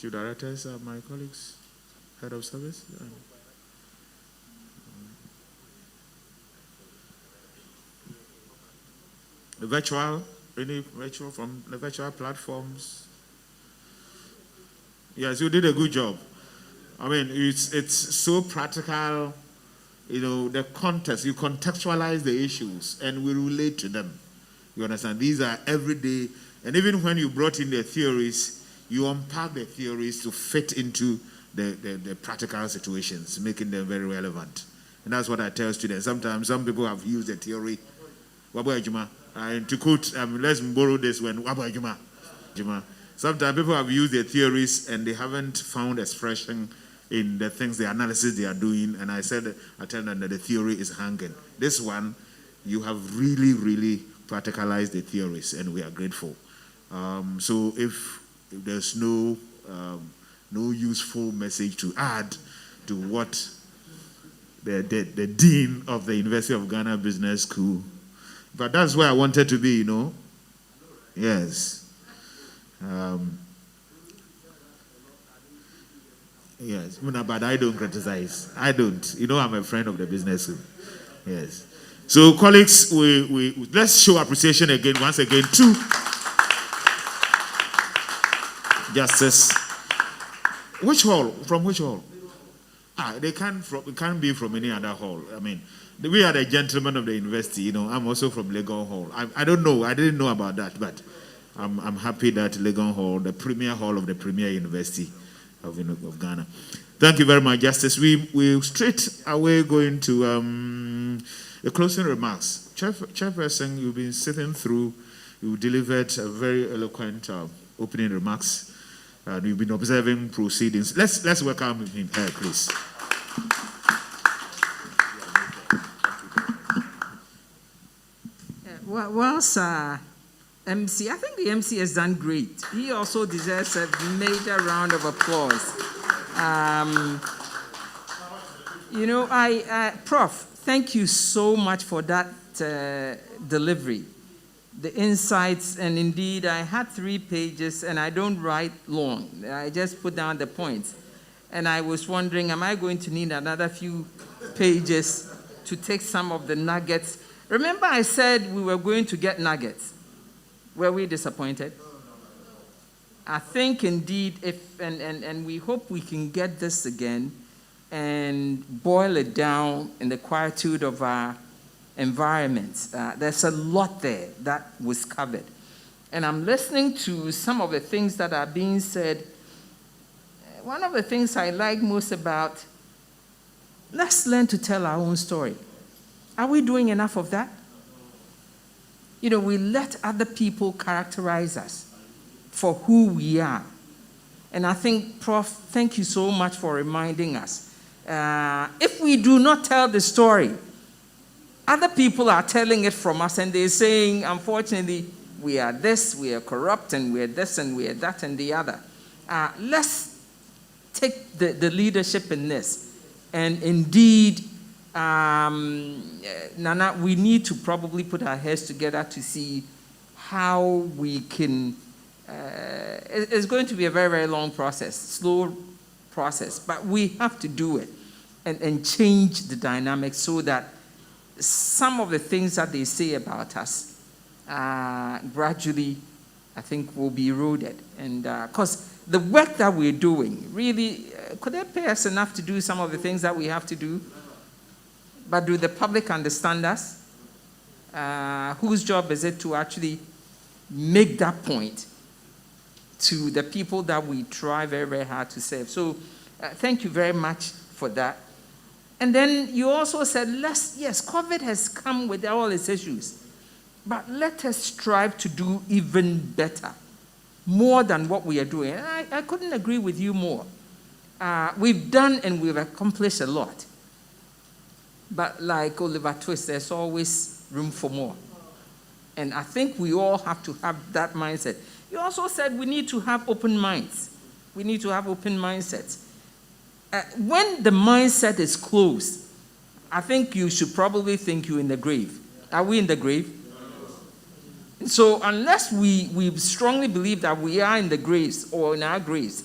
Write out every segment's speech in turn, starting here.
Chief directors are my colleagues, head of service. The virtual, any virtual from the virtual platforms. Yes, you did a good job. I mean, it's so practical. You know, the context, you contextualize the issues and we relate to them. You understand? These are everyday, and even when you brought in the theories, you unpack the theories to fit into the practical situations, making them very relevant. And that's what I tell students. Sometimes some people have used the theory. And to quote, let's borrow this one. Sometimes people have used the theories and they haven't found expression in the things, the analysis they are doing. And I tell them that the theory is hanging. This one, you have really, really practicalized the theories, and we are grateful. So if there's no useful message to add to what the dean of the University of Ghana Business School, but that's where I wanted to be, you know. Yes. Yes, but I don't criticize. I don't. You know, I'm a friend of the business school. Yes. So, colleagues, we let's show appreciation again, once again, to Justice. Which hall? From which hall? It can't be from any other hall. I mean, we are the gentlemen of the university. You know, I'm also from Legon Hall. I don't know. I didn't know about that, but I'm happy that Legon Hall, the premier hall of the premier university of Ghana. Thank you very much, Justice. We straight away going to the closing remarks. Chairperson, you've been sitting through. You delivered a very eloquent opening remarks. You've been observing proceedings. Let's welcome him here, please. Well, sir, MC, I think the MC has done great. He also deserves a major round of applause. You know, Prof, thank you so much for that delivery. The insights, and indeed, I had 3 pages, and I don't write long. I just put down the points. And I was wondering, am I going to need another few pages to take some of the nuggets? Remember I said we were going to get nuggets. Were we disappointed? I think indeed, and we hope we can get this again and boil it down in the quietude of our environments. There's a lot there that was covered. And I'm listening to some of the things that are being said. One of the things I like most about, let's learn to tell our own story. Are we doing enough of that? You know, we let other people characterize us for who we are. And I think, Prof, thank you so much for reminding us. If we do not tell the story, other people are telling it from us, and they're saying, unfortunately, we are this, we are corrupt, and we are this, and we are that, and the other. Let's take the leadership in this. And indeed, Nana, we need to probably put our heads together to see how we can. It's going to be a very, very long process, slow process, but we have to do it and change the dynamics so that some of the things that they say about us gradually, I think, will be eroded. And because the work that we're doing, really, could they pay us enough to do some of the things that we have to do? But do the public understand us? Whose job is it to actually make that point to the people that we try very, very hard to serve? So thank you very much for that. And then you also said, yes, COVID has come with all its issues, but let us strive to do even better, more than what we are doing. And I couldn't agree with you more. We've done and we've accomplished a lot. But like Oliver Twist, there's always room for more. And I think we all have to have that mindset. You also said we need to have open minds. We need to have open mindsets. When the mindset is closed, I think you should probably think you're in the grave. Are we in the grave? So unless we strongly believe that we are in the graves or in our graves,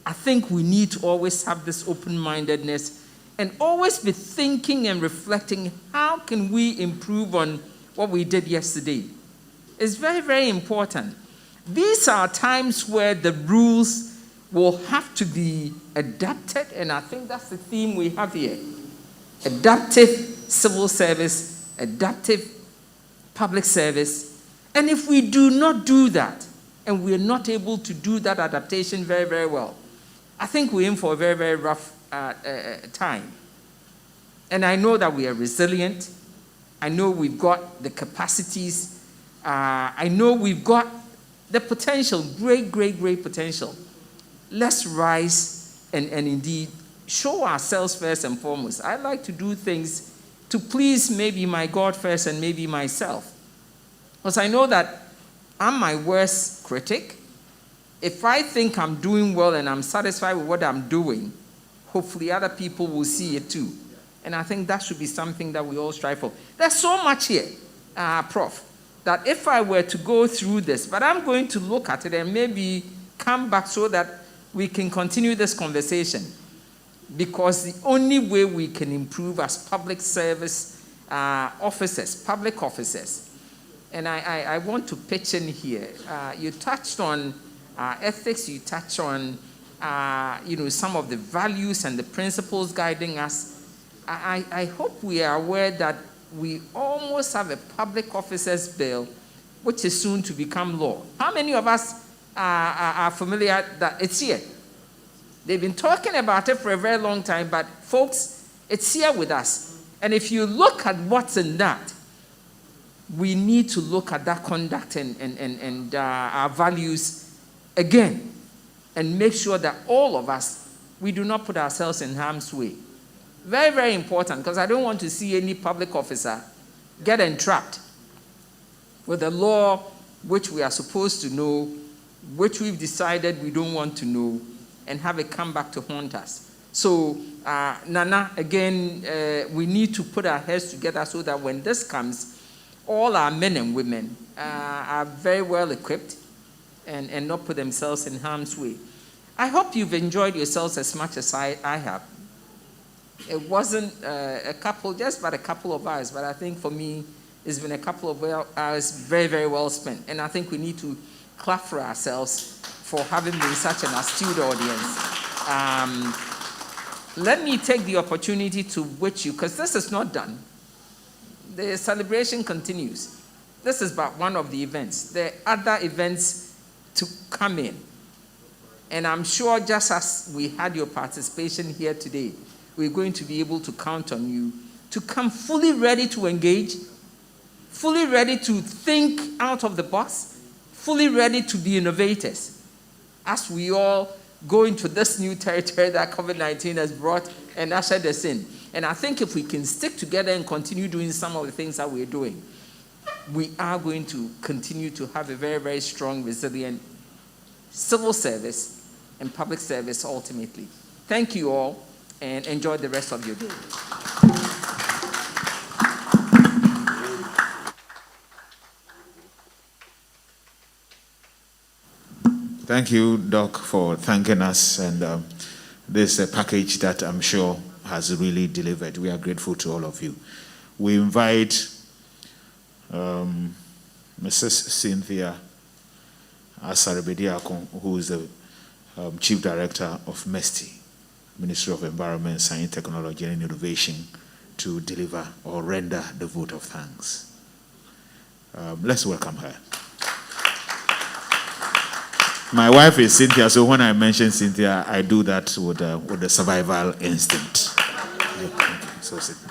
I think we need to always have this open-mindedness and always be thinking and reflecting, how can we improve on what we did yesterday? It's very, very important. These are times where the rules will have to be adapted, and I think that's the theme we have here. Adaptive civil service, adaptive public service. And if we do not do that, and we're not able to do that adaptation very, very well, I think we're in for a very, very rough time. And I know that we are resilient. I know we've got the capacities. I know we've got the potential, great, great, great potential. Let's rise and indeed show ourselves first and foremost. I like to do things to please maybe my God first and maybe myself. Because I know that I'm my worst critic. If I think I'm doing well and I'm satisfied with what I'm doing, hopefully other people will see it too. And I think that should be something that we all strive for. There's so much here, Prof, that if I were to go through this, but I'm going to look at it and maybe come back so that we can continue this conversation. Because the only way we can improve as public service officers, public officers, and I want to pitch in here. You touched on ethics, you touched on some of the values and the principles guiding us. I hope we are aware that we almost have a public officers bill which is soon to become law. How many of us are familiar that it's here? They've been talking about it for a very long time, but folks, it's here with us. And if you look at what's in that, we need to look at that conduct and our values again and make sure that all of us, we do not put ourselves in harm's way. Very, very important, because I don't want to see any public officer get entrapped with a law which we are supposed to know, which we've decided we don't want to know, and have it come back to haunt us. So, Nana, again, we need to put our heads together so that when this comes, all our men and women are very well equipped and not put themselves in harm's way. I hope you've enjoyed yourselves as much as I have. It wasn't just about a couple of hours, but I think for me, it's been a couple of hours very, very well spent. And I think we need to clap for ourselves for having been such an astute audience. Let me take the opportunity to wish you, because this is not done. The celebration continues. This is but one of the events. There are other events to come in. And I'm sure just as we had your participation here today, we're going to be able to count on you to come fully ready to engage, fully ready to think out of the box, fully ready to be innovators as we all go into this new territory that COVID-19 has brought and ushered us in. And I think if we can stick together and continue doing some of the things that we're doing, we are going to continue to have a very, very strong, resilient civil service and public service ultimately. Thank you all, and enjoy the rest of your day. Thank you, Doc, for thanking us. And this is a package that I'm sure has really delivered. We are grateful to all of you. We invite Mrs. Cynthia Asare-Bediako, who is the Chief Director of MESTI, Ministry of Environment, Science, Technology and Innovation, to deliver or render the vote of thanks. Let's welcome her. My wife is Cynthia, so when I mention Cynthia, I do that with the survival instinct. So, Cynthia.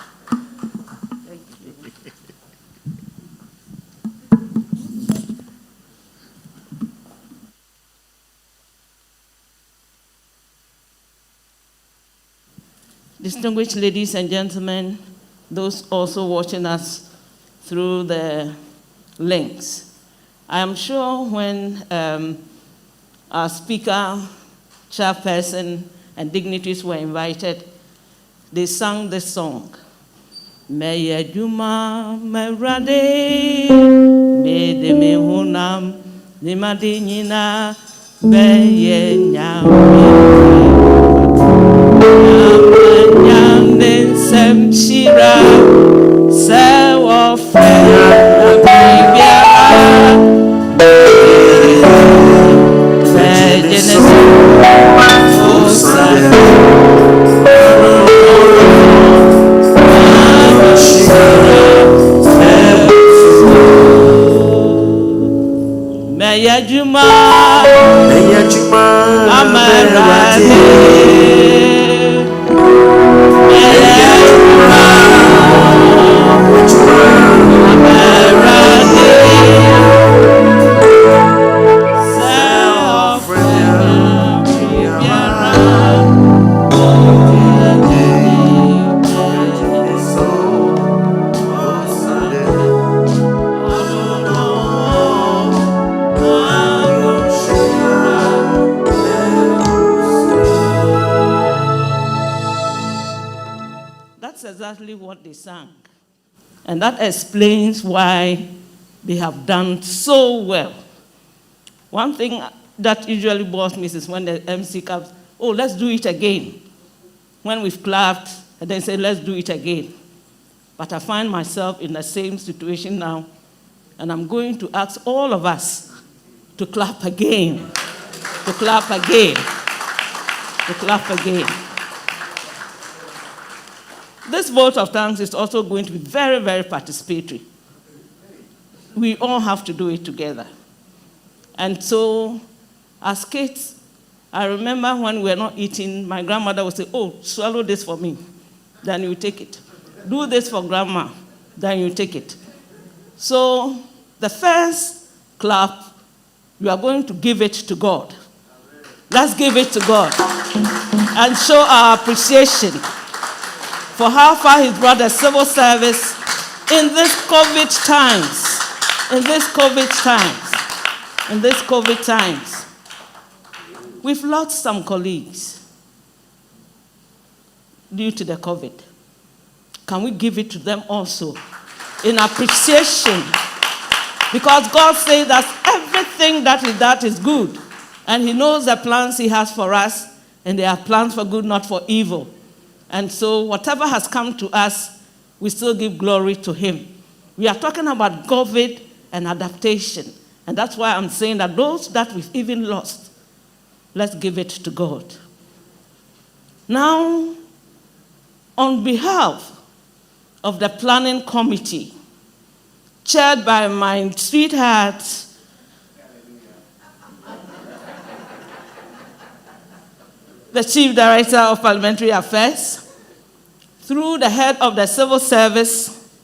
Distinguished ladies and gentlemen, those also watching us through the links, I am sure when our speaker, chairperson, and dignitaries were invited, they sang this song. Meye Juma Merade, me de me hunam, ni madinina, Beye nyame nyame sem shira se wo fe na bibiara be Genesis Meyajuma Amarade Meyajuma Amarade That's exactly what they sang. And that explains why they have done so well. One thing that usually bores me is when the MC comes, oh, let's do it again. When we've clapped, and then say, let's do it again. But I find myself in the same situation now, and I'm going to ask all of us to clap again, to clap again, to clap again. This vote of thanks is also going to be very, very participatory. We all have to do it together. And so, as kids, I remember when we were not eating, my grandmother would say, oh, swallow this for me, then you take it. Do this for grandma, then you take it. So, the first clap, you are going to give it to God. Let's give it to God and show our appreciation for how far He's brought the civil service in this COVID times. In this COVID times. In this COVID times. We've lost some colleagues due to the COVID. Can we give it to them also in appreciation? Because God says that everything that is good. And He knows the plans He has for us, and they are plans for good, not for evil. And so whatever has come to us, we still give glory to Him. We are talking about COVID and adaptation. And that's why I'm saying that those that we've even lost, let's give it to God. Now, on behalf of the planning committee, chaired by my sweetheart, the Chief Director of Parliamentary Affairs, through the head of the Civil Service,